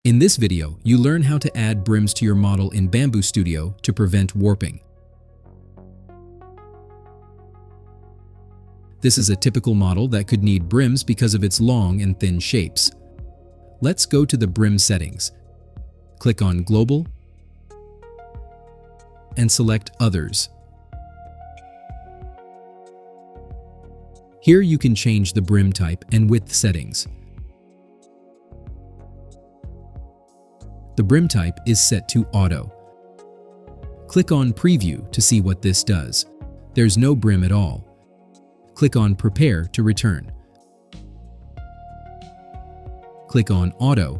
In this video, you learn how to add brims to your model in Bambu Studio to prevent warping. This is a typical model that could need brims because of its long and thin shapes. Let's go to the brim settings. Click on Global and select Others. Here you can change the brim type and width settings. The brim type is set to Auto. Click on Preview to see what this does. There's no brim at all. Click on Prepare to return. Click on Auto,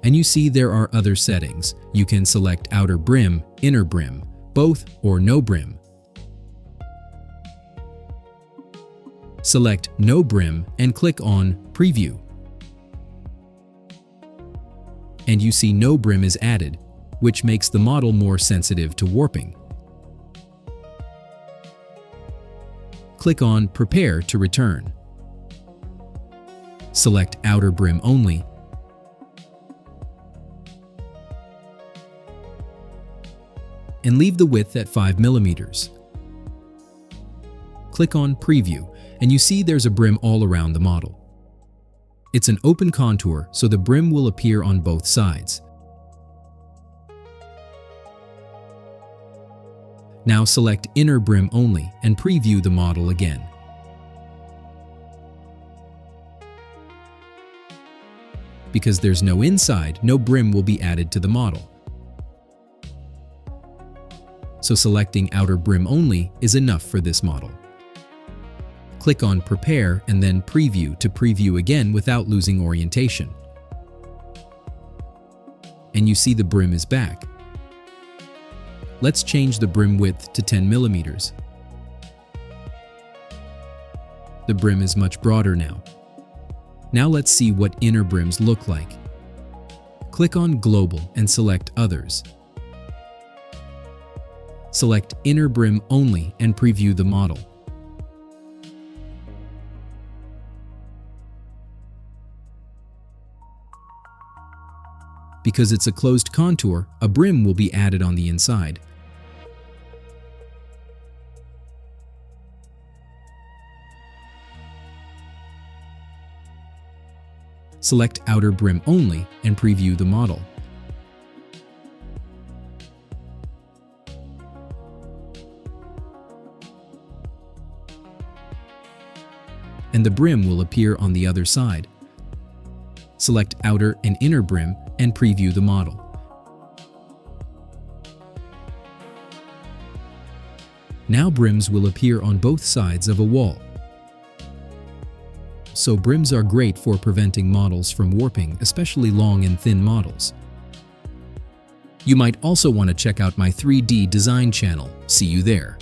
and you see there are other settings. You can select outer brim, inner brim, both or no brim. Select No Brim and click on Preview. And you see no brim is added, which makes the model more sensitive to warping. Click on Prepare to return. Select Outer Brim Only. And leave the width at 5 mm. Click on Preview, and you see there's a brim all around the model. It's an open contour, so the brim will appear on both sides. Now select Inner Brim Only and preview the model again. Because there's no inside, no brim will be added to the model. So selecting Outer Brim Only is enough for this model. Click on Prepare and then Preview to preview again without losing orientation. And you see the brim is back. Let's change the brim width to 10 mm. The brim is much broader now. Now let's see what inner brims look like. Click on Global and select Others. Select Inner Brim Only and preview the model. Because it's a closed contour, a brim will be added on the inside. Select Outer Brim Only and preview the model. And the brim will appear on the other side. Select Outer and Inner Brim and preview the model. Now brims will appear on both sides of a wall. So brims are great for preventing models from warping, especially long and thin models. You might also want to check out my 3D design channel. See you there.